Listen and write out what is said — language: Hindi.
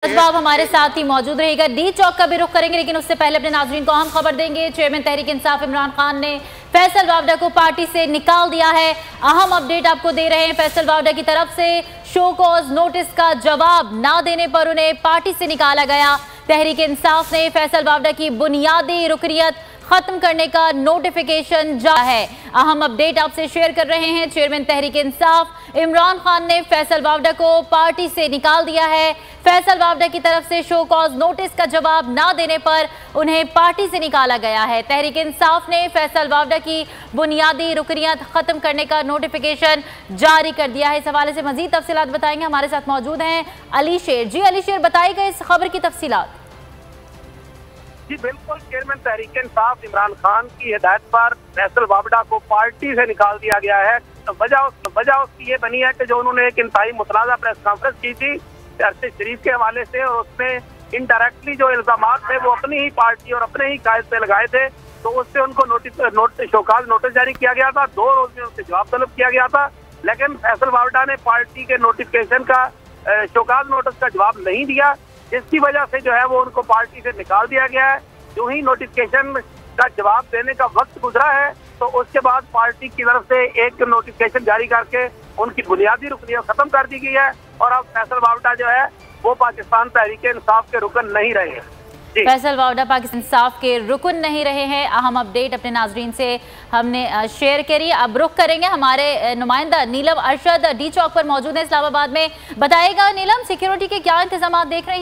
बाब हमारे साथ ही मौजूद रहेगा। डी चौक का भी रुख करेंगे, लेकिन उससे पहले अपने नाजरीन को अहम खबर देंगे। चेयरमैन तहरीक इंसाफ इमरान खान ने फैसल वावडा को पार्टी से निकाल दिया है। अहम अपडेट आपको दे रहे हैं। फैसल वावडा की तरफ से शो कॉज नोटिस का जवाब ना देने पर उन्हें पार्टी से निकाला गया। तहरीक इंसाफ ने फैसल वावडा की बुनियादी रुकनियत खत्म करने का नोटिफिकेशन जारी है। अहम अपडेट आपसे शेयर कर रहे हैं। चेयरमैन तहरीक इंसाफ इमरान खान ने फैसल वावडा को पार्टी से निकाल दिया है। फैसल वावडा की तरफ से शो कॉज नोटिस का जवाब ना देने पर उन्हें पार्टी से निकाला गया है। तहरीक इंसाफ ने फैसल वावडा की बुनियादी रुकनियत खत्म करने का नोटिफिकेशन जारी कर दिया है। इस हवाले से मजीद तफसीलात बताएंगे। हमारे साथ मौजूद हैं अली शेर। जी अली शेर, बताइएगा इस खबर की तफसीलात। जी बिल्कुल, चेयरमैन तहरीक इंसाफ इमरान खान की हिदायत पर फैसल वावडा को पार्टी से निकाल दिया गया है। वजह उसकी ये बनी है कि जो उन्होंने एक इंतहाई मुतनाज़ा प्रेस कॉन्फ्रेंस की थी अरशद शरीफ के हवाले से, और उसमें इनडायरेक्टली जो इल्जाम थे वो अपनी ही पार्टी और अपने ही कायद पे लगाए थे, तो उससे उनको शोकाज नोटिस जारी किया गया था। 2 रोज में उससे जवाब तलब किया गया था, लेकिन फैसल वावडा ने पार्टी के नोटिफिकेशन का शोकाज नोटिस का जवाब नहीं दिया, जिसकी वजह से जो है वो उनको पार्टी से निकाल दिया गया है। जो ही नोटिफिकेशन का जवाब देने का वक्त गुजरा है, तो उसके बाद पार्टी की तरफ से एक नोटिफिकेशन जारी करके उनकी बुनियादी रुकनियत खत्म कर दी गई है, और अब फैसल वावडा जो है वो पाकिस्तान तहरीक इंसाफ के रुकन नहीं रहे हैं। फैसल वावडा पाकिस्तान इंसाफ के रुकन नहीं रहे हैं। अहम अपडेट अपने नाजरीन से हमने शेयर करी। अब रुख करेंगे, हमारे नुमाइंदा नीलम अरशद डी चौक पर मौजूद है इस्लामाबाद में। बताएगा नीलम, सिक्योरिटी के क्या इंतजाम देख रहे हैं?